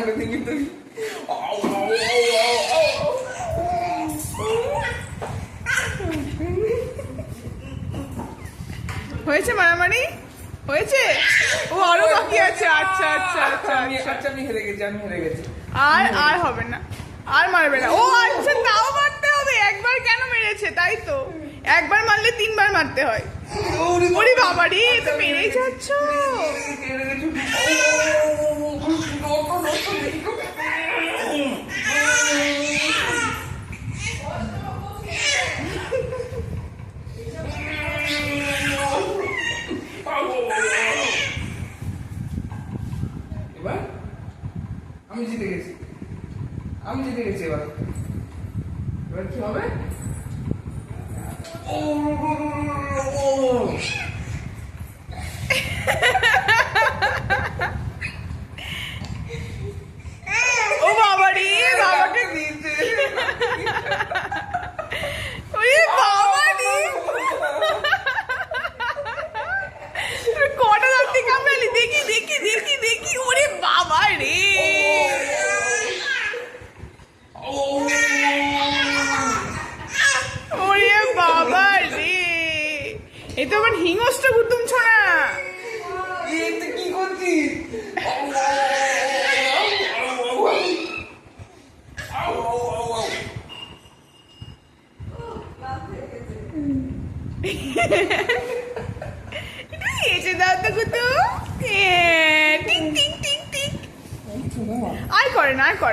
আমাকে দেখি তুই হয়েছে মারামারি হয়েছে? ও আরো বাকি আছে। আচ্ছা আচ্ছা আচ্ছা আচ্ছা আমি হেরে গেছি আর হবে না, আর মারবে না। ও আচ্ছা, তাও মারতে হবে। একবার কেন মেরেছে? তাই তো, একবার মারলে 3 বার মারতে হয়। ওরে বাবা রে, তো মেরেই যাচ্ছ। এবার আমি জিতে গেছি এবার কি হবে? ও বাবা রে, বাবাকে দিয়েছে ওরে বাবা রে, কটা রাত্রি কামড়ালি? দেখি দেখি দেখি দেখি। ওরে বাবা রে, ওরে বাবা রে, এ তো আমার হিংস্র কুতুম ছড়া। তুই কি করছিস? এসে দাও তো কুতুম। টিক টিক টিক টিক। আর করে না, আর করে